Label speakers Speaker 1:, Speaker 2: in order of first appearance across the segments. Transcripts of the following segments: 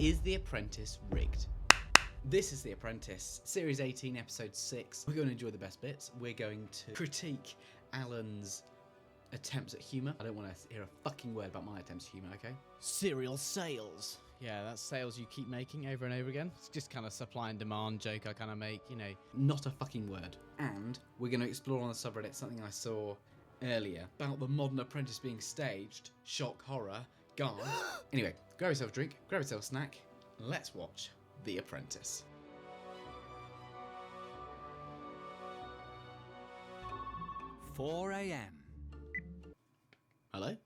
Speaker 1: Is The Apprentice rigged? This is The Apprentice, Series 18, Episode 6. We're going to enjoy the best bits. We're going to critique Alan's attempts at humour. I don't want to hear a fucking word about my attempts at humour, okay? Cereal sales. Yeah, that's sales you keep making over and over again. It's just kind of supply and demand joke I kind of make, you know. Not a fucking word. And we're going to explore on the subreddit something I saw earlier about the modern apprentice being staged. Shock, horror, gone. Anyway, grab yourself a drink, grab yourself a snack. Let's watch The Apprentice.
Speaker 2: "4 a.m.
Speaker 1: Hello?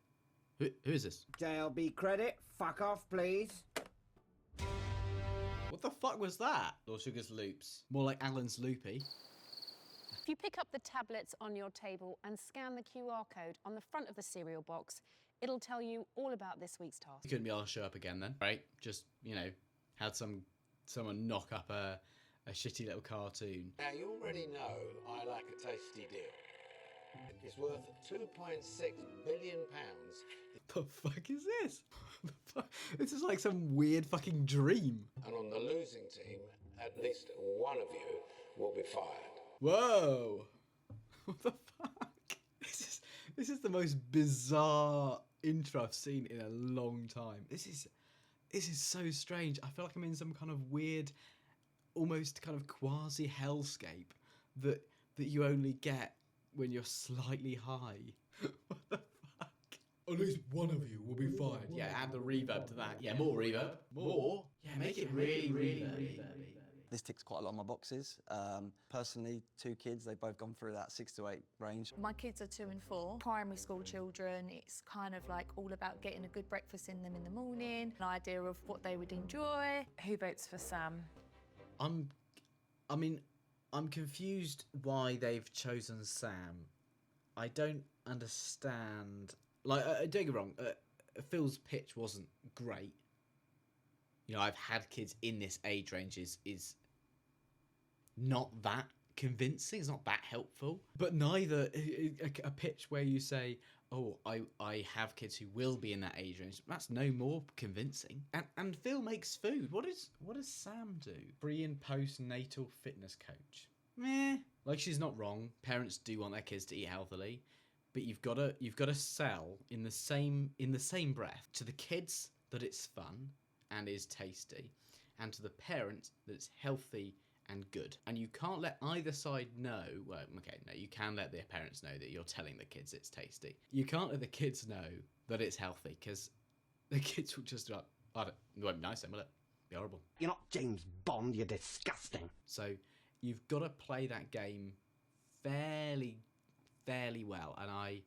Speaker 1: Who is this?
Speaker 3: JLB credit, fuck off please.
Speaker 1: What the fuck was that? Lord Sugar's loops. More like Alan's loopy.
Speaker 4: If you pick up the tablets on your table and scan the QR code on the front of the cereal box, it'll tell you all about this week's task.
Speaker 1: You couldn't be able to show up again then, right? Just, you know, had someone knock up a shitty little cartoon.
Speaker 5: Now, you already know I like a tasty deal. It's worth £2.6 billion.
Speaker 1: The fuck is this? This is like some weird fucking dream.
Speaker 5: And on the losing team, at least one of you will be fired.
Speaker 1: Whoa! What the fuck? This is the most bizarre intro I've seen in a long time. This is so strange. I feel like I'm in some kind of weird, almost kind of quasi hellscape that you only get when you're slightly high. What the fuck? At least one of you will be fired. Yeah, add the reverb to that. Yeah, more reverb. More? Yeah, make it really reverb.
Speaker 6: This ticks quite a lot of my boxes. Personally, 2 kids, they've both gone through that 6 to 8 range.
Speaker 7: My kids are 2 and 4, primary school children. It's kind of like all about getting a good breakfast in them in the morning, an idea of what they would enjoy.
Speaker 8: Who votes for Sam?
Speaker 1: I'm confused why they've chosen Sam. I don't understand. Like, don't get me wrong, Phil's pitch wasn't great. You know, I've had kids in this age range is not that convincing. It's not that helpful. But neither a pitch where you say, oh, I have kids who will be in that age range. That's no more convincing. And Phil makes food. What does Sam do? Pre and postnatal fitness coach. Meh. Like, she's not wrong. Parents do want their kids to eat healthily, but you've got to sell in the same breath to the kids that it's fun and is tasty, and to the parents that it's healthy and good. And you can't let either side know. Well, okay, no, you can let the parents know that you're telling the kids it's tasty. You can't let the kids know that it's healthy, because the kids will just be like, it won't be nice then, will it? Be horrible.
Speaker 3: You're not James Bond, you're disgusting.
Speaker 1: So you've got to play that game fairly well, and I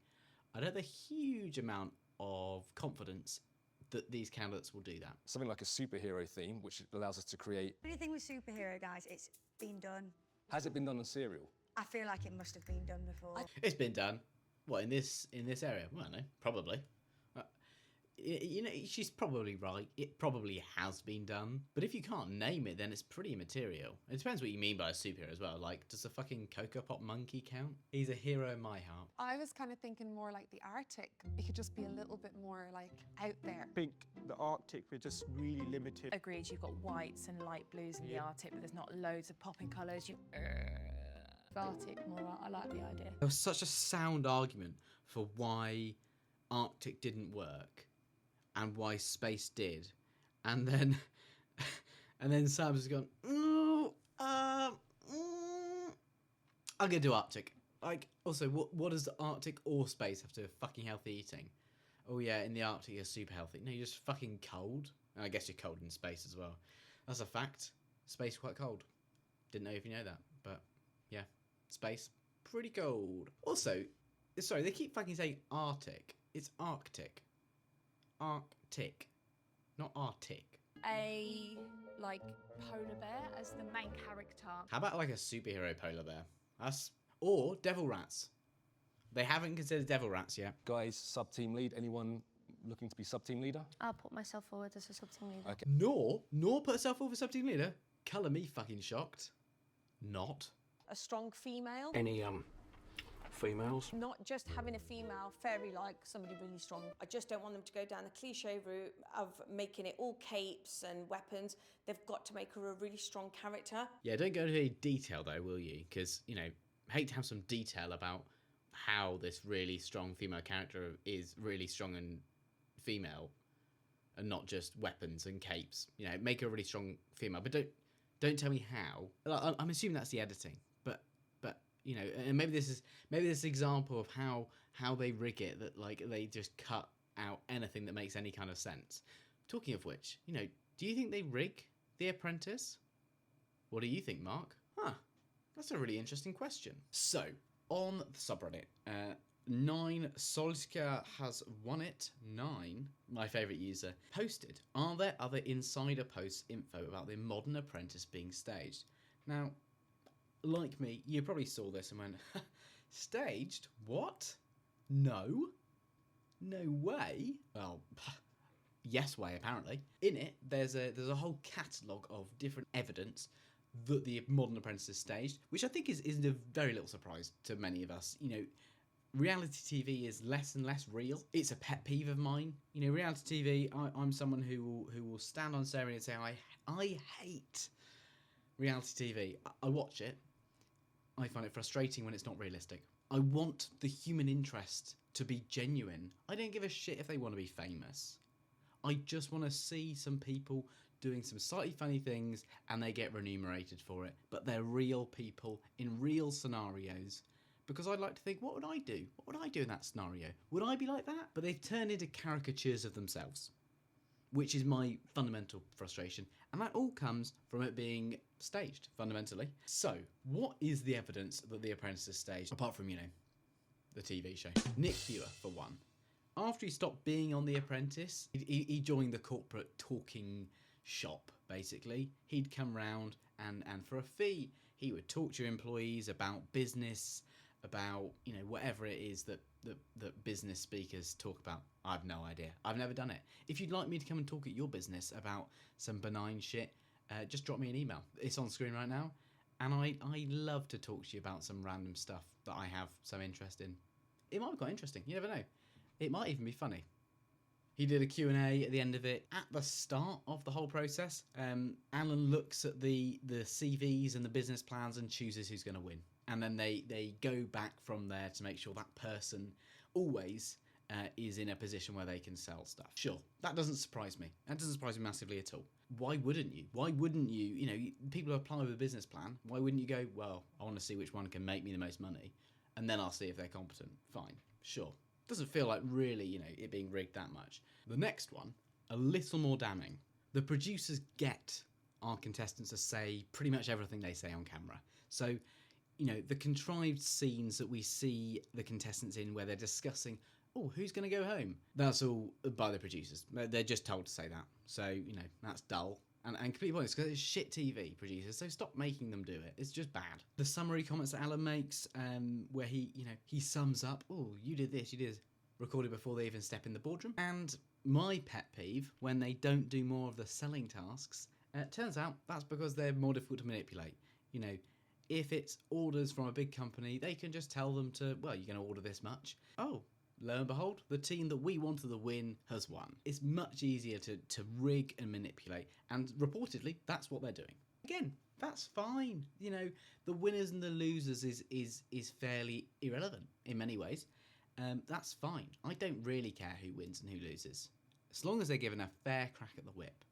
Speaker 1: don't have a huge amount of confidence that these candidates will do that.
Speaker 9: Something like a superhero theme, which allows us to create...
Speaker 10: Anything with superhero, guys, it's been done.
Speaker 9: Has it been done on cereal?
Speaker 10: I feel like it must have been done before.
Speaker 1: It's been done. What, in this area? Well, I don't know, probably. You know, she's probably right. It probably has been done. But if you can't name it, then it's pretty immaterial. It depends what you mean by a superhero as well. Like, does the fucking Cocoa Pop monkey count? He's a hero in my heart.
Speaker 8: I was kind of thinking more like the Arctic. It could just be a little bit more like out there.
Speaker 11: I think the Arctic, we're just really limited.
Speaker 8: Agreed, you've got whites and light blues in the Arctic, but there's not loads of popping colours.
Speaker 7: Arctic more, I like the idea.
Speaker 1: There was such a sound argument for why Arctic didn't work and why space did, and then Sam's just gone, I'm gonna do Arctic. Like, also, what does the Arctic or space have to do with fucking healthy eating? Oh yeah, in the Arctic you're super healthy. No, you're just fucking cold. And I guess you're cold in space as well. That's a fact. Space is quite cold. Didn't know if you know that, but yeah, space pretty cold. Also, sorry, they keep fucking saying Arctic. It's Arctic. Arctic, not Arctic.
Speaker 7: A, like, polar bear as the main character.
Speaker 1: How about like a superhero polar bear? Or devil rats. They haven't considered devil rats yet.
Speaker 9: Guys, sub-team lead, anyone looking to be sub-team leader?
Speaker 10: I'll put myself forward as a sub-team leader.
Speaker 9: Okay.
Speaker 1: Nor put herself forward for sub-team leader? Colour me fucking shocked. Not.
Speaker 8: A strong female.
Speaker 3: Any
Speaker 9: females.
Speaker 12: Not just having a female fairy like somebody really strong. I just don't want them to go down the cliche route of making it all capes and weapons. They've got to make her a really strong character.
Speaker 1: Yeah, don't go into any detail though, will you? Because, you know, I hate to have some detail about how this really strong female character is really strong and female and not just weapons and capes. You know, make her a really strong female, but don't tell me how. I'm assuming that's the editing, but you know, and maybe this is an example of how they rig it, that like they just cut out anything that makes any kind of sense. Talking of which, you know, do you think they rig The Apprentice? What do you think, Mark? That's a really interesting question. So, on the subreddit, 9 Solskjaer has won it. 9, my favourite user, posted, are there other insider posts info about the modern Apprentice being staged? Now, like me, you probably saw this and went, staged? What? No? No way? Well, yes way, apparently. In it, there's a whole catalogue of different evidence that the modern Apprentice is staged, which I think is a very little surprise to many of us. You know, reality TV is less and less real. It's a pet peeve of mine. You know, reality TV, I'm someone who will stand on ceremony and say, I hate reality TV. I watch it. I find it frustrating when it's not realistic. I want the human interest to be genuine. I don't give a shit if they want to be famous. I just want to see some people doing some slightly funny things and they get remunerated for it. But they're real people in real scenarios. Because I'd like to think, what would I do? What would I do in that scenario? Would I be like that? But they've turned into caricatures of themselves, which is my fundamental frustration. And that all comes from it being staged, fundamentally. So, what is the evidence that The Apprentice is staged? Apart from, you know, the TV show. Nick Viewer, for one. After he stopped being on The Apprentice, he joined the corporate talking shop, basically. He'd come round and for a fee, he would talk to your employees about business, about, you know, whatever it is that business speakers talk about. I have no idea. I've never done it. If you'd like me to come and talk at your business about some benign shit, just drop me an email. It's on screen right now. And I love to talk to you about some random stuff that I have some interest in. It might be quite interesting. You never know. It might even be funny. He did a Q&A at the end of it. At the start of the whole process, Alan looks at the CVs and the business plans and chooses who's going to win. And then they go back from there to make sure that person always is in a position where they can sell stuff. Sure, that doesn't surprise me. That doesn't surprise me massively at all. Why wouldn't you? Why wouldn't you? You know, people who apply with a business plan, why wouldn't you go, well, I want to see which one can make me the most money, and then I'll see if they're competent. Fine, sure. Doesn't feel like really, you know, it being rigged that much. The next one, a little more damning. The producers get our contestants to say pretty much everything they say on camera. So, you know, the contrived scenes that we see the contestants in where they're discussing, oh, who's going to go home? That's all by the producers. They're just told to say that. So, you know, that's dull. And completely pointless because it's shit TV producers, so stop making them do it. It's just bad. The summary comments that Alan makes, where he sums up, oh, you did this, you did this, recorded before they even step in the boardroom. And my pet peeve, when they don't do more of the selling tasks, turns out that's because they're more difficult to manipulate. You know, if it's orders from a big company, they can just tell them to, well, you're going to order this much. Oh, lo and behold, the team that we wanted to win has won. It's much easier to rig and manipulate, and reportedly, that's what they're doing. Again, that's fine. You know, the winners and the losers is fairly irrelevant in many ways. That's fine. I don't really care who wins and who loses, as long as they're given a fair crack at the whip.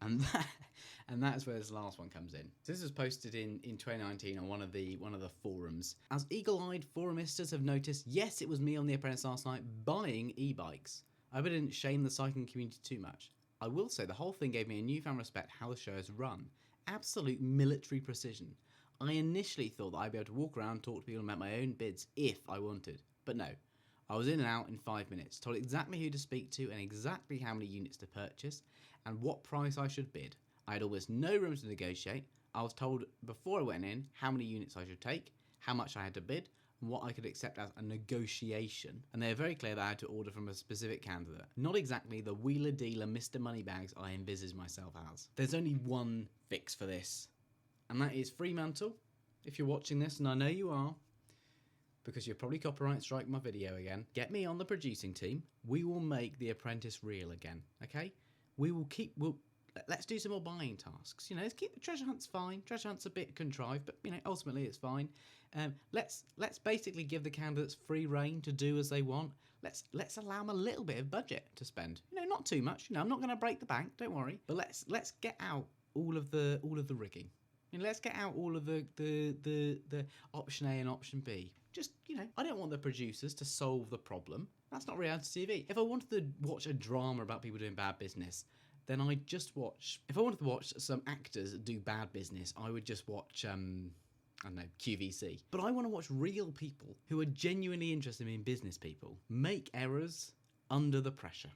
Speaker 1: And that's where this last one comes in. So this was posted in 2019 on one of the forums. As eagle-eyed forumistas have noticed, yes, it was me on The Apprentice last night buying e-bikes. I hope I didn't shame the cycling community too much. I will say the whole thing gave me a newfound respect how the show is run. Absolute military precision. I initially thought that I'd be able to walk around, talk to people and make my own bids if I wanted. But no. I was in and out in 5 minutes, told exactly who to speak to and exactly how many units to purchase and what price I should bid. I had almost no room to negotiate. I was told before I went in how many units I should take, how much I had to bid, and what I could accept as a negotiation. And they are very clear that I had to order from a specific candidate. Not exactly the wheeler-dealer Mr. Moneybags I envisage myself as. There's only one fix for this, and that is Fremantle. If you're watching this, and I know you are, because you'll probably copyright strike my video again. Get me on the producing team. We will make The Apprentice real again, okay? Let's do some more buying tasks. You know, let's keep the treasure hunts fine. Treasure hunt's a bit contrived, but, you know, ultimately it's fine. Let's basically give the candidates free reign to do as they want. Let's allow them a little bit of budget to spend. You know, not too much. You know, I'm not going to break the bank, don't worry. But let's get out all of the rigging. You know, let's get out all of the option A and option B. Just, you know, I don't want the producers to solve the problem. That's not reality TV. If I wanted to watch a drama about people doing bad business, then I'd just watch... If I wanted to watch some actors do bad business, I would just watch, I don't know, QVC. But I want to watch real people who are genuinely interested in business people make errors under the pressure.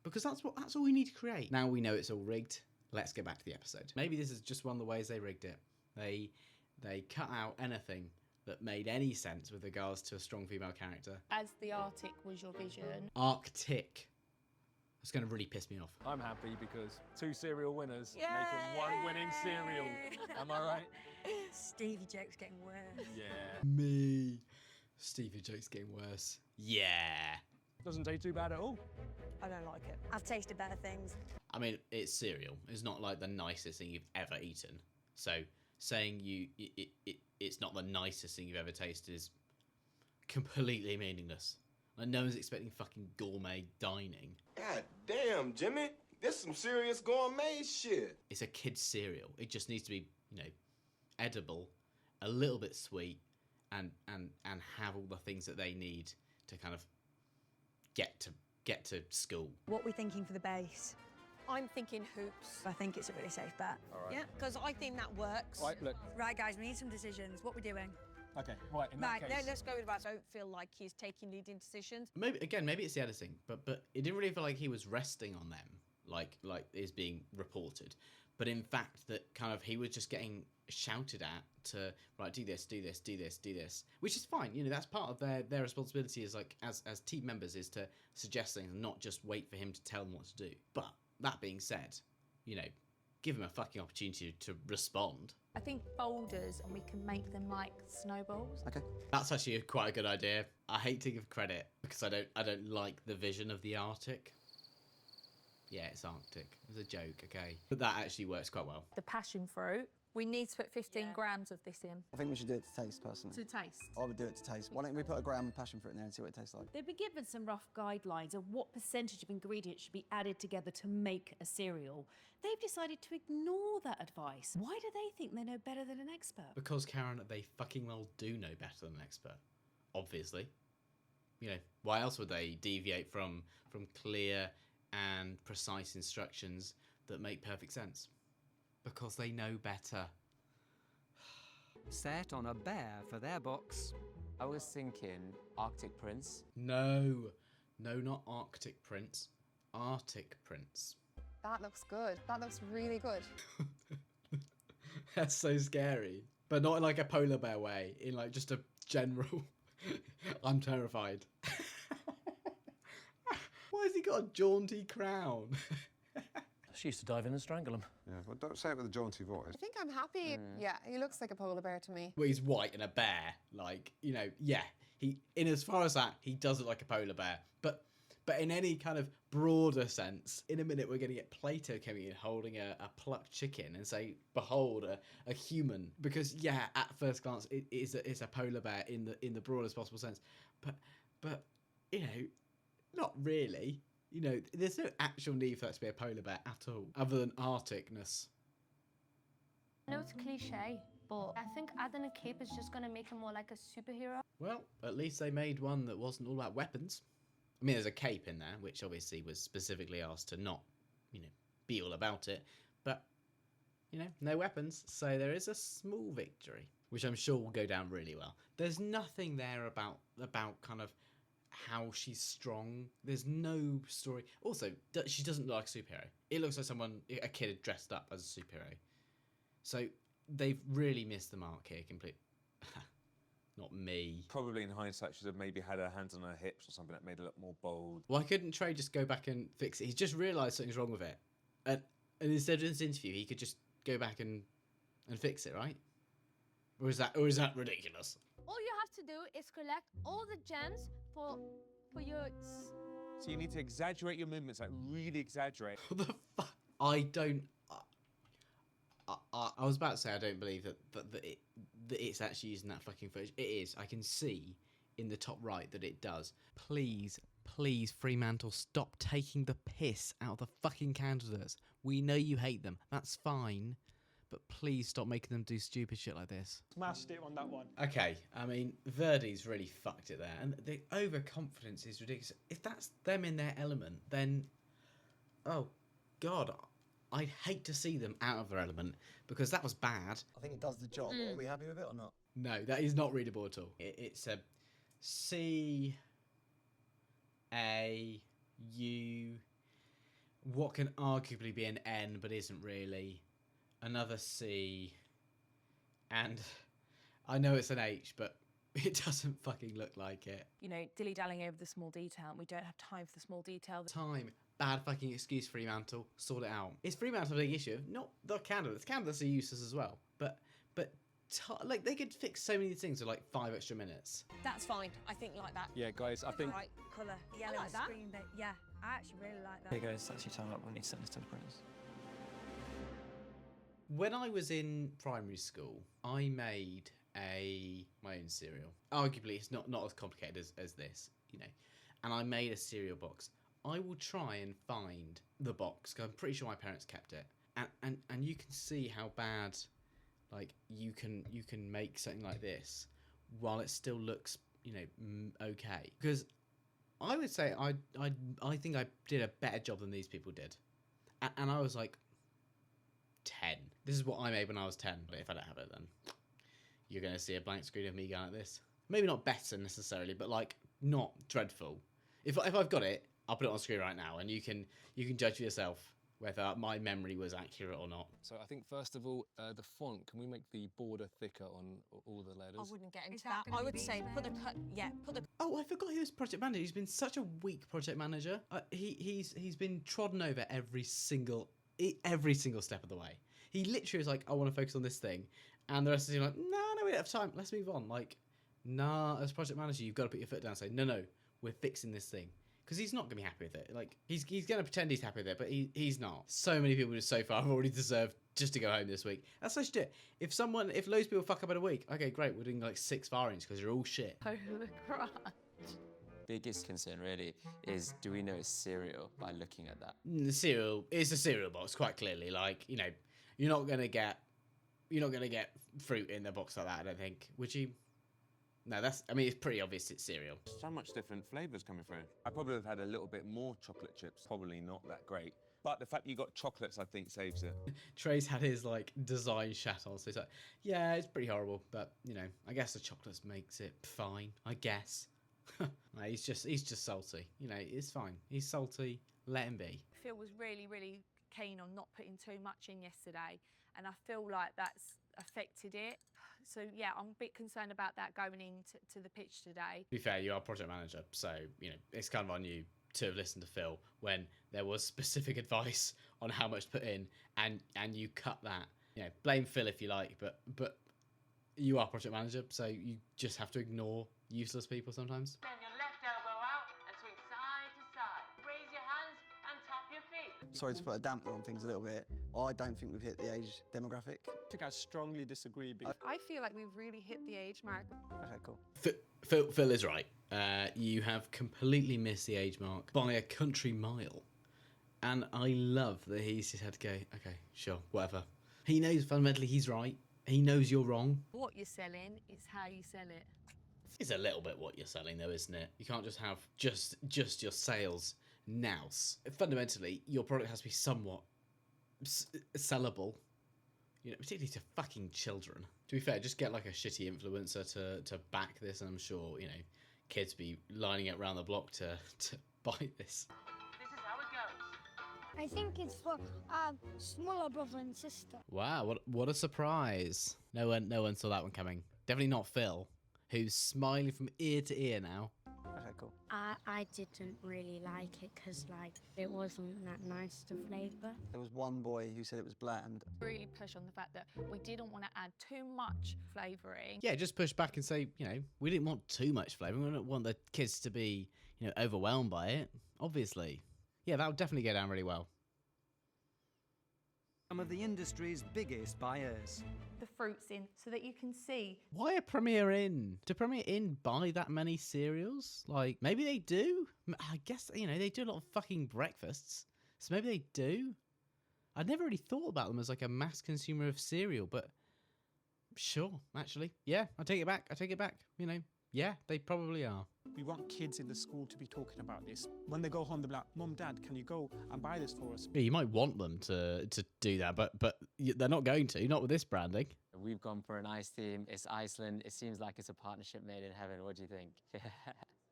Speaker 1: Because that's all we need to create. Now we know it's all rigged. Let's get back to the episode. Maybe this is just one of the ways they rigged it. They cut out anything that made any sense with regards to a strong female character.
Speaker 7: As the Arctic was your vision.
Speaker 1: Arctic. It's going to really piss me off.
Speaker 9: I'm happy because 2 serial winners
Speaker 12: Yay!
Speaker 9: making 1 winning serial. Am I right?
Speaker 10: Stevie joke's getting worse.
Speaker 9: Yeah.
Speaker 1: Me. Stevie joke's getting worse. Yeah.
Speaker 9: Doesn't taste too bad at all.
Speaker 12: I don't like it.
Speaker 10: I've tasted better things.
Speaker 1: I mean, it's cereal. It's not like the nicest thing you've ever eaten. So saying it's not the nicest thing you've ever tasted is completely meaningless. Like, no one's expecting fucking gourmet dining.
Speaker 13: God damn, Jimmy. This is some serious gourmet shit.
Speaker 1: It's a kid's cereal. It just needs to be, you know, edible, a little bit sweet, and have all the things that they need to kind of get to school.
Speaker 10: What are we thinking for the base?
Speaker 12: I'm thinking hoops.
Speaker 10: I think it's a really safe bet.
Speaker 9: All right.
Speaker 12: Yeah, because I think that works.
Speaker 9: Right, look.
Speaker 10: Right, guys, we need some decisions. What are we doing?
Speaker 9: Okay, right, in that
Speaker 12: Right,
Speaker 9: case...
Speaker 12: let's go with that. I don't feel like he's taking leading decisions.
Speaker 1: Maybe it's the editing, but it didn't really feel like he was resting on them, like is being reported. But in fact, that kind of he was just getting shouted at to, right, do this, do this, do this, do this, which is fine. You know, that's part of their responsibility as as team members, is to suggest things and not just wait for him to tell them what to do. But that being said, you know, give him a fucking opportunity to respond.
Speaker 7: I think boulders, and we can make them like snowballs.
Speaker 6: Okay.
Speaker 1: That's actually quite a good idea. I hate to give credit because I don't like the vision of the Arctic. Yeah, it's Arctic. It's a joke, okay? But that actually works quite well.
Speaker 7: The passion fruit. We need to put 15 grams of this in.
Speaker 6: I think we should do it to taste, personally.
Speaker 7: To taste.
Speaker 6: I would do it to taste. Why don't we put a gram of passion fruit in there and see what it tastes like?
Speaker 14: They've been given some rough guidelines of what percentage of ingredients should be added together to make a cereal. They've decided to ignore that advice. Why do they think they know better than an expert?
Speaker 1: Because, Karen, they fucking well do know better than an expert. Obviously. You know, why else would they deviate from clear and precise instructions that make perfect sense? Because they know better.
Speaker 2: Set on a bear for their box.
Speaker 15: I was thinking Arctic Prince.
Speaker 1: No, not Arctic Prince. Arctic Prince.
Speaker 8: That looks good. That looks really good.
Speaker 1: That's so scary. But not in like a polar bear way, in like just a general... I'm terrified. Why has he got a jaunty crown?
Speaker 16: She used to dive in and strangle him.
Speaker 17: Yeah, well, don't say it with a jaunty voice.
Speaker 8: I think I'm happy. Yeah, he looks like a polar bear to me.
Speaker 1: Well, he's white and a bear. Like, you know, yeah. In as far as that, he does look like a polar bear. But in any kind of broader sense, in a minute we're going to get Plato coming in holding a plucked chicken and say, behold, a human. Because, yeah, at first glance, it's a polar bear in the broadest possible sense. But you know, not really. You know, there's no actual need for that to be a polar bear at all, other than Arcticness.
Speaker 10: I know it's cliche, but I think adding a cape is just going to make him more like a superhero.
Speaker 1: Well, at least they made one that wasn't all about weapons. I mean, there's a cape in there, which obviously was specifically asked to not, you know, be all about it. But, you know, no weapons, so there is a small victory, which I'm sure will go down really well. There's nothing there about kind of how she's strong. There's no story. Also, she doesn't look like a superhero. It looks like a kid dressed up as a superhero. So they've really missed the mark here completely. Not me.
Speaker 18: Probably in hindsight, should have maybe had her hands on her hips or something that made it look more bold.
Speaker 1: Why couldn't Trey just go back and fix it? He's just realised something's wrong with it. And instead of this interview, he could just go back and fix it, right? Or is that ridiculous?
Speaker 10: All you have to do is collect all the gems for your...
Speaker 18: So you need to exaggerate your movements, like really exaggerate.
Speaker 1: What the fuck? I don't. I was about to say I don't believe that it's actually using that fucking footage. It is. I can see in the top right that it does. Please, please, Fremantle, stop taking the piss out of the fucking candidates. We know you hate them. That's fine. But please stop making them do stupid shit like this.
Speaker 11: Smashed it on that one.
Speaker 1: Okay, I mean, Verdi's really fucked it there. And the overconfidence is ridiculous. If that's them in their element, then... Oh, God. I'd hate to see them out of their element, because that was bad.
Speaker 6: I think it does the job. Are we happy with it or not?
Speaker 1: No, that is not readable at all. It's a C... A... U... What can arguably be an N, but isn't really... Another C, and I know it's an H, but it doesn't fucking look like it.
Speaker 7: You know, dilly-dallying over the small detail, and we don't have time for the small detail.
Speaker 1: Time. Bad fucking excuse, Fremantle. Sort it out. Is Fremantle a big issue? Not the candidates. Candidates are useless as well. But like, they could fix so many things with like 5 extra minutes.
Speaker 12: That's fine. I think like that.
Speaker 9: Yeah, guys, I think...
Speaker 12: Right colour, yellow
Speaker 7: like that.
Speaker 12: screen. Yeah, I actually really like that.
Speaker 2: Hey guys, that's your time up. We need to send this to the printers.
Speaker 1: When I was in primary school, I made my own cereal. Arguably, it's not as complicated as this, you know. And I made a cereal box. I will try and find the box, because I'm pretty sure my parents kept it. And you can see how bad, like, you can make something like this while it still looks, you know, okay. Because I would say I think I did a better job than these people did. And I was like 10. This is what I made when I was 10. But if I don't have it, then you're going to see a blank screen of me going like this. Maybe not better necessarily, but like not dreadful. If I've got it, I'll put it on screen right now, and you can judge for yourself whether my memory was accurate or not.
Speaker 9: So I think first of all, the font. Can we make the border thicker on all the letters?
Speaker 12: I wouldn't get into that. I would say put the cut. Yeah, put the.
Speaker 1: Oh, I forgot he was project manager. He's been such a weak project manager. He's been trodden over every single step of the way. He literally was like, I want to focus on this thing. And the rest of the team like, no, we don't have time. Let's move on. Like, nah, as project manager, you've got to put your foot down and say, no, we're fixing this thing. Because he's not going to be happy with it. Like, he's going to pretend he's happy with it, but he's not. So many people just so far have already deserved just to go home this week. That's such shit. If loads of people fuck up in a week, okay, great, we're doing like 6 firings because you're all shit.
Speaker 7: Oh, the crunch.
Speaker 15: Biggest concern really is, do we know it's cereal by looking at that?
Speaker 1: The cereal is a cereal box, quite clearly. Like, you know, you're not gonna get fruit in the box like that, I don't think. Would you? No, it's pretty obvious it's cereal.
Speaker 18: So much different flavours coming through. I probably have had a little bit more chocolate chips. Probably not that great. But the fact you got chocolates, I think, saves it.
Speaker 1: Trey's had his, like, design shat on, so he's like, yeah, it's pretty horrible, but, you know, I guess the chocolates makes it fine, I guess. No, he's just salty. You know, it's fine. He's salty, let him be.
Speaker 7: Phil was really, really keen on not putting too much in yesterday, and I feel like that's affected it. So yeah, I'm a bit concerned about that going into the pitch today.
Speaker 1: To be fair, you are project manager, so you know it's kind of on you to have listened to Phil when there was specific advice on how much to put in, and you cut that. You know, blame Phil if you like, but you are project manager, so you just have to ignore useless people sometimes.
Speaker 19: Bend your left elbow out and swing side to side. Raise your hands and tap your feet.
Speaker 6: Sorry to put a damper on things a little bit. I don't think we've hit the age demographic.
Speaker 11: I think I strongly disagree.
Speaker 8: I feel like we've really hit the age mark.
Speaker 6: Okay, cool.
Speaker 1: Phil is right. You have completely missed the age mark by a country mile. And I love that he's just had to go, okay, sure, whatever. He knows fundamentally he's right. He knows you're wrong.
Speaker 7: What you're selling is how you sell it.
Speaker 1: It's a little bit what you're selling though, isn't it? You can't just have just your sales nous. Fundamentally, your product has to be somewhat sellable. You know, particularly to fucking children. To be fair, just get like a shitty influencer to back this, and I'm sure, you know, kids be lining it around the block to buy this.
Speaker 19: This is how it goes.
Speaker 10: I think it's for smaller brother and sister.
Speaker 1: Wow, what a surprise. No one saw that one coming. Definitely not Phil, who's smiling from ear to ear now.
Speaker 6: Okay, cool.
Speaker 10: I didn't really like it because, like, it wasn't that nice to flavour.
Speaker 6: There was one boy who said it was bland.
Speaker 7: Really push on the fact that we didn't want to add too much flavouring.
Speaker 1: Yeah, just push back and say, you know, we didn't want too much flavour. We don't want the kids to be, you know, overwhelmed by it, obviously. Yeah, that would definitely go down really well.
Speaker 20: Some of the industry's biggest buyers.
Speaker 7: The fruits in so that you can see.
Speaker 1: Why are Premier Inn? Do Premier Inn buy that many cereals? Like, maybe they do. I guess, you know, they do a lot of fucking breakfasts. So maybe they do. I never really thought about them as like a mass consumer of cereal, but sure, actually. Yeah, I take it back. I take it back. You know, yeah, they probably are.
Speaker 11: We want kids in the school to be talking about this. When they go home, they'll be like, Mum, Dad, can you go and buy this for us?
Speaker 1: Yeah, you might want them to do that, but they're not going to, not with this branding.
Speaker 15: We've gone for an ice theme. It's Iceland. It seems like it's a partnership made in heaven. What do you think?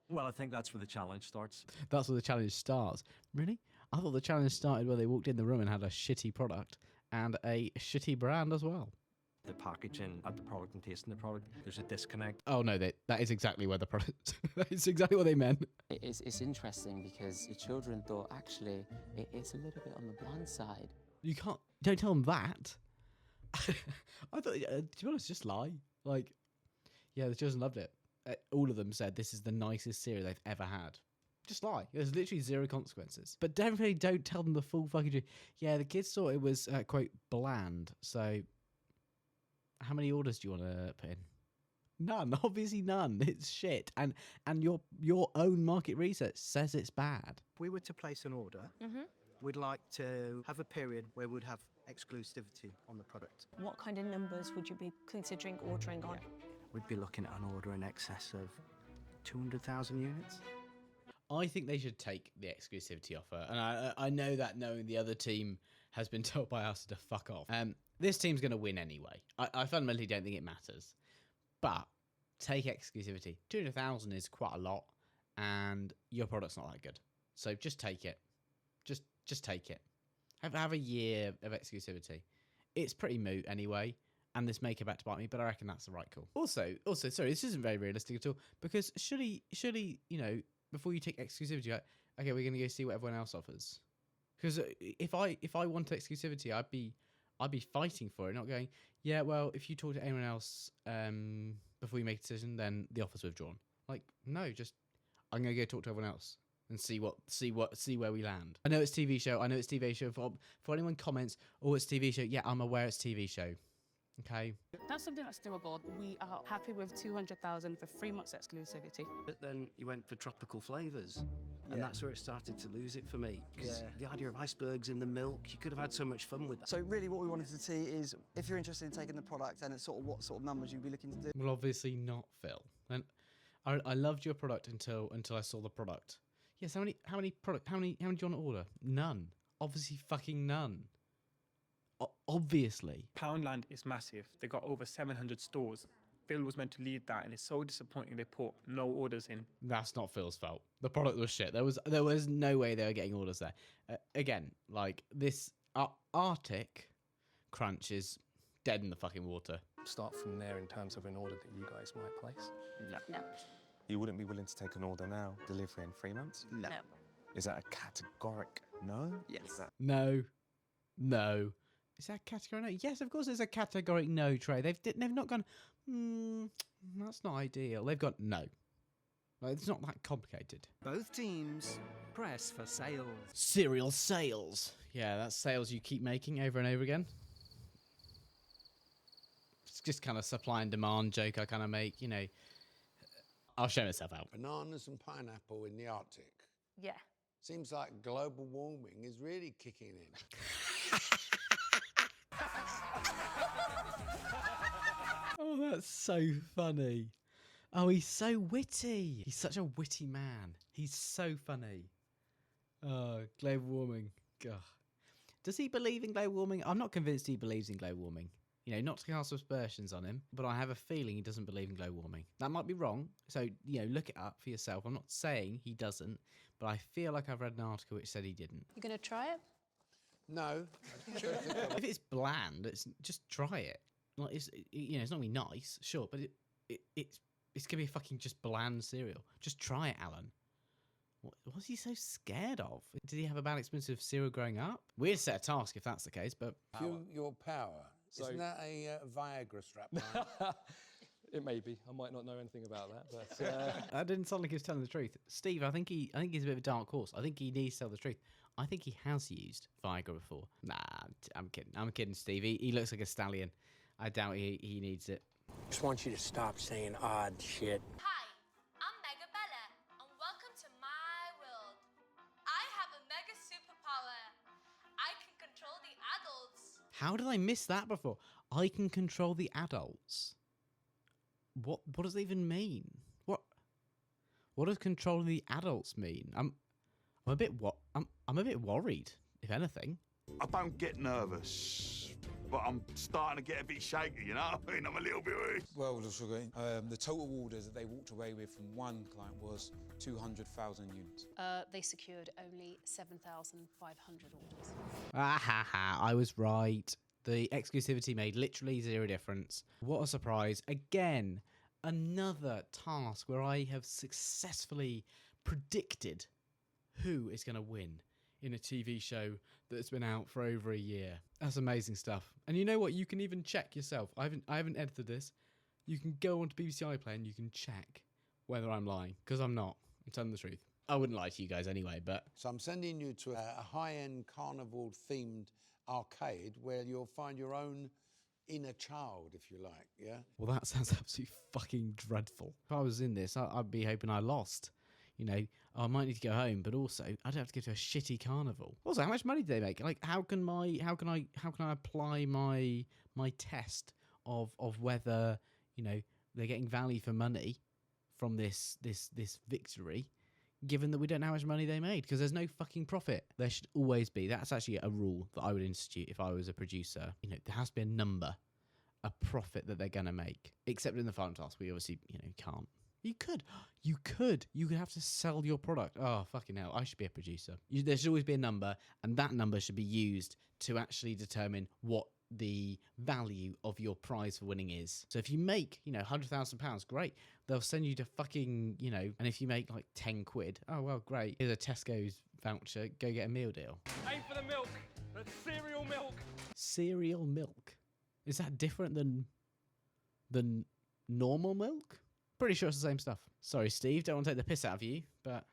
Speaker 16: Well, I think that's where the challenge starts.
Speaker 1: That's where the challenge starts. Really? I thought the challenge started where they walked in the room and had a shitty product and a shitty brand as well.
Speaker 16: The packaging at the product and tasting the product, there's a disconnect.
Speaker 1: Oh no, that is exactly where the product. It's exactly what they meant.
Speaker 15: It's interesting because the children thought actually it's a little bit on the bland side.
Speaker 1: You don't tell them that. I thought, to be honest, just lie. Like, yeah, the children loved it. All of them said this is the nicest cereal they've ever had. Just lie. There's literally zero consequences. But definitely don't tell them the full fucking truth. Yeah, the kids thought it was quote bland. So, how many orders do you want to put in? None. Obviously none. It's shit. And your own market research says it's bad.
Speaker 21: If we were to place an order, we'd like to have a period where we'd have exclusivity on the product.
Speaker 12: What kind of numbers would you be considering ordering on?
Speaker 21: We'd be looking at an order in excess of 200,000 units.
Speaker 1: I think they should take the exclusivity offer. And I know that knowing the other team has been told by us to fuck off. This team's going to win anyway. I fundamentally don't think it matters. But take exclusivity. 200,000 is quite a lot, and your product's not that good. So just take it. Just take it. Have a year of exclusivity. It's pretty moot anyway, and this may come back to bite me, but I reckon that's the right call. Also, sorry, this isn't very realistic at all, because surely, you know, before you take exclusivity, like, okay, we're going to go see what everyone else offers. Because if I want exclusivity, I'd be fighting for it, not going, yeah, well, if you talk to anyone else before you make a decision, then the offer's withdrawn. Like, no, just I'm gonna go talk to everyone else and see where we land. I know it's TV show. I know it's TV show. For anyone comments, oh, it's TV show. Yeah, I'm aware it's TV show. Okay.
Speaker 22: That's something that's doable. We are happy with 200,000 for 3 months exclusivity.
Speaker 21: But then you went for tropical flavours, and that's where it started to lose it for me. Because the idea of icebergs in the milk, you could have had so much fun with that.
Speaker 6: So really what we wanted to see is if you're interested in taking the product and it's sort of what sort of numbers you'd be looking to do.
Speaker 1: Well, obviously not, Phil. And I loved your product until I saw the product. Yes, how many do you want to order? None. Obviously fucking none. Obviously.
Speaker 11: Poundland is massive. They got over 700 stores. Phil was meant to lead that, and it's so disappointing they put no orders in.
Speaker 1: That's not Phil's fault. The product was shit. There was no way they were getting orders there. Again, like this Arctic crunch is dead in the fucking water.
Speaker 9: Start from there in terms of an order that you guys might place.
Speaker 7: No.
Speaker 18: You wouldn't be willing to take an order now, delivery in 3 months?
Speaker 12: No.
Speaker 18: Is that a categoric no?
Speaker 21: Yes.
Speaker 1: No. Is that a category no? Yes, of course there's a categoric no, Trey. They've not gone, that's not ideal. They've got no. Like, it's not that complicated.
Speaker 20: Both teams press for sales.
Speaker 1: Cereal sales. Yeah, that's sales you keep making over and over again. It's just kind of supply and demand joke I kind of make, you know. I'll show myself out.
Speaker 5: Bananas and pineapple in the Arctic.
Speaker 7: Yeah.
Speaker 5: Seems like global warming is really kicking in.
Speaker 1: Oh, that's so funny. Oh, he's so witty. He's such a witty man. He's so funny. Oh, global warming. God. Does he believe in global warming? I'm not convinced he believes in global warming. You know, not to cast aspersions on him, but I have a feeling he doesn't believe in global warming. That might be wrong, so, you know, look it up for yourself. I'm not saying he doesn't, but I feel like I've read an article which said he didn't.
Speaker 4: You gonna try it?
Speaker 5: No.
Speaker 1: If it's bland, just try it. Like, it's, you know, it's not gonna be nice, sure, but It's gonna be a fucking just bland cereal. Just try it, Alan. What was he so scared of? Did he have a bad experience of cereal growing up? Weird set of task if that's the case, but
Speaker 5: Cue your power. Isn't that a Viagra strap line?
Speaker 9: It may be. I might not know anything about that, but
Speaker 1: that didn't sound like he was telling the truth. Steve, I think he's a bit of a dark horse. I think he needs to tell the truth. I think he has used Viagra before. Nah, I'm kidding. I'm kidding, Steve. He looks like a stallion. I doubt he needs it.
Speaker 3: Just want you to stop saying odd shit.
Speaker 10: Hi, I'm Mega Bella, and welcome to my world. I have a mega superpower. I can control the adults.
Speaker 1: How did I miss that before? I can control the adults. What does that even mean? What does controlling the adults mean? I'm a bit I'm a bit worried, if anything.
Speaker 13: I don't get nervous, but I'm starting to get a bit shaky, you know? I mean, I'm a little bit worried.
Speaker 23: Well, Sugar, the total orders that they walked away with from one client was 200,000 units.
Speaker 4: They secured only 7,500 orders.
Speaker 1: Ah ha ha, I was right. The exclusivity made literally zero difference. What a surprise. Again, another task where I have successfully predicted who is going to win in a TV show that's been out for over a year. That's amazing stuff. And you know what? You can even check yourself. I haven't edited this. You can go onto BBC iPlayer and you can check whether I'm lying, because I'm not. I'm telling the truth. I wouldn't lie to you guys anyway, but...
Speaker 5: So I'm sending you to a high-end carnival-themed arcade where you'll find your own inner child, if you like, yeah?
Speaker 1: Well, that sounds absolutely fucking dreadful. If I was in this, I'd be hoping I lost. You know, I might need to go home, but also I'd have to go to a shitty carnival. Also, how much money do they make? Like, how can I apply my test of whether, you know, they're getting value for money from this victory, given that we don't know how much money they made, because there's no fucking profit. There should always be. That's actually a rule that I would institute if I was a producer. You know, there has to be a number, a profit that they're going to make. Except in the final task, we obviously, you know, can't. You could. You could have to sell your product. Oh, fucking hell. I should be a producer. There should always be a number, and that number should be used to actually determine what the value of your prize for winning is. So if you make, you know, £100,000, great. They'll send you to fucking, you know, and if you make like 10 quid, oh, well, great. Here's a Tesco's voucher. Go get a meal deal.
Speaker 24: Aim for the milk. The cereal milk.
Speaker 1: Cereal milk? Is that different than normal milk? Pretty sure it's the same stuff. Sorry, Steve, don't want to take the piss out of you, but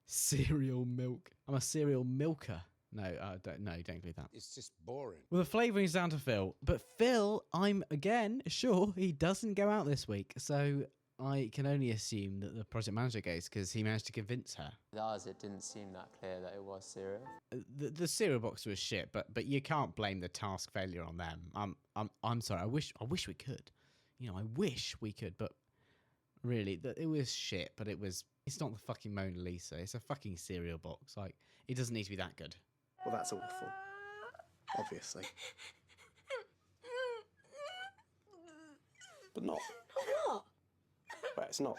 Speaker 1: cereal milk. I'm a cereal milker. No, don't include that.
Speaker 5: It's just boring.
Speaker 1: Well, the flavouring's down to Phil, but Phil, I'm again sure he doesn't go out this week, so I can only assume that the project manager goes because he managed to convince her.
Speaker 15: With ours, it didn't seem that clear that it was cereal.
Speaker 1: The cereal box was shit, but you can't blame the task failure on them. I'm sorry. I wish we could. You know, I wish we could, but really, it was shit. But it's not the fucking Mona Lisa. It's a fucking cereal box. Like, it doesn't need to be that good.
Speaker 25: Well, that's awful. Obviously. But not. Well, it's not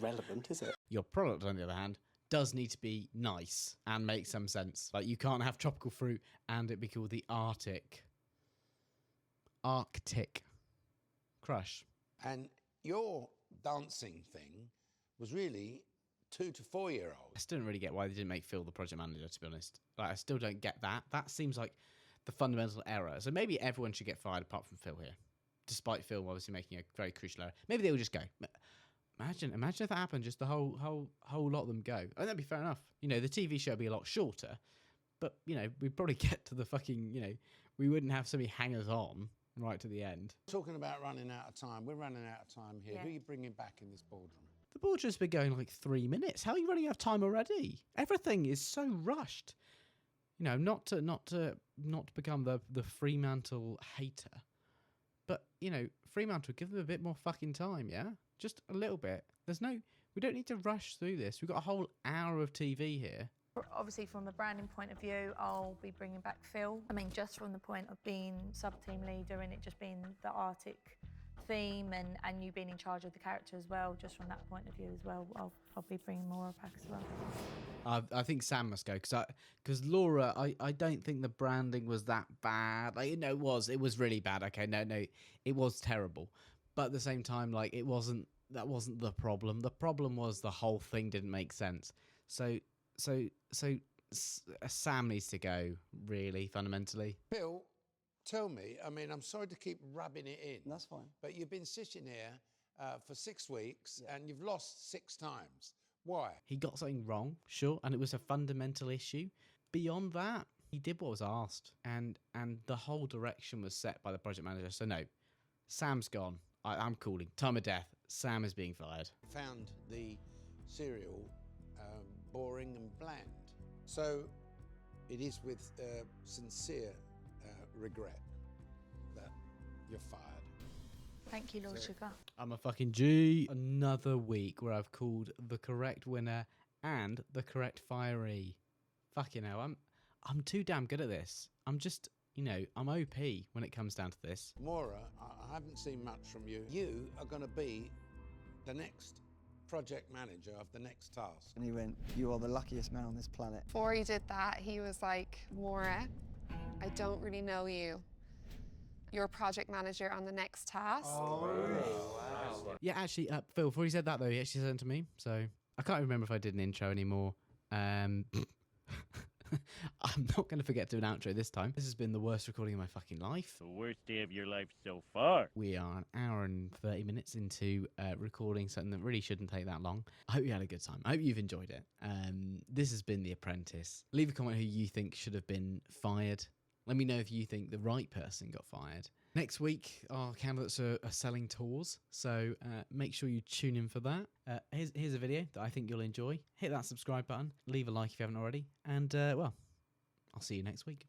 Speaker 25: relevant, is it?
Speaker 1: Your product, on the other hand, does need to be nice and make some sense. Like, you can't have tropical fruit and it be called the Arctic Crush.
Speaker 5: And your dancing thing was really 2 to 4 year olds.
Speaker 1: I still don't really get why they didn't make Phil the project manager, to be honest. Like, I still don't get that. That seems like the fundamental error. So maybe everyone should get fired apart from Phil here, despite Phil obviously making a very crucial error. Maybe they will just go. Imagine if that happened, just the whole lot of them go. And that'd be fair enough. You know, the TV show would be a lot shorter, but, you know, we'd probably get to the fucking, you know, we wouldn't have so many hangers on right to the end.
Speaker 5: Talking about running out of time, we're running out of time here.
Speaker 4: Yeah.
Speaker 5: Who are you bringing back in this boardroom?
Speaker 1: The boardroom's been going like 3 minutes. How are you running out of time already? Everything is so rushed. You know, not to become the Fremantle hater, but, you know, Fremantle, give them a bit more fucking time, yeah? Just a little bit. We don't need to rush through this. We've got a whole hour of TV here.
Speaker 7: Obviously, from a branding point of view, I'll be bringing back Phil. I mean, just from the point of being sub-team leader and it just being the Arctic theme and you being in charge of the character as well, just from that point of view as well, I'll be bringing Laura back as well.
Speaker 1: I think Sam must go because Laura, I don't think the branding was that bad. Like, no, it was really bad. Okay, no, it was terrible. But at the same time, like, that wasn't the problem. The problem was the whole thing didn't make sense. So Sam needs to go, really, fundamentally.
Speaker 5: Bill, tell me, I mean, I'm sorry to keep rubbing it in.
Speaker 6: That's fine.
Speaker 5: But you've been sitting here for 6 weeks and you've lost 6 times. Why?
Speaker 1: He got something wrong, sure, and it was a fundamental issue. Beyond that, he did what was asked, and the whole direction was set by the project manager. So no, Sam's gone. I'm calling. Time of death. Sam is being fired.
Speaker 5: Found the serial boring and bland. So it is with sincere regret that you're fired.
Speaker 7: Thank you, Lord Sugar.
Speaker 1: I'm a fucking G. Another week where I've called the correct winner and the correct firee. Fucking hell, I'm too damn good at this. I'm just, I'm OP when it comes down to this.
Speaker 5: Maura, I haven't seen much from you. You are going to be the next project manager of the next task.
Speaker 6: And he went, "You are the luckiest man on this planet."
Speaker 2: Before he did that, he was like, "Maura, I don't really know you. You're project manager on the next task."
Speaker 1: Oh, wow. Yeah, actually, Phil, before he said that, though, he actually said it to me. So I can't remember if I did an intro anymore. I'm not going to forget to do an outro this time. This has been the worst recording of my fucking life.
Speaker 8: The worst day of your life so far.
Speaker 1: We are an hour and 30 minutes into recording something that really shouldn't take that long. I hope you had a good time. I hope you've enjoyed it. This has been The Apprentice. Leave a comment who you think should have been fired. Let me know if you think the right person got fired. Next week, our candidates are selling tours, so make sure you tune in for that. Here's a video that I think you'll enjoy. Hit that subscribe button, leave a like if you haven't already, and, well, I'll see you next week.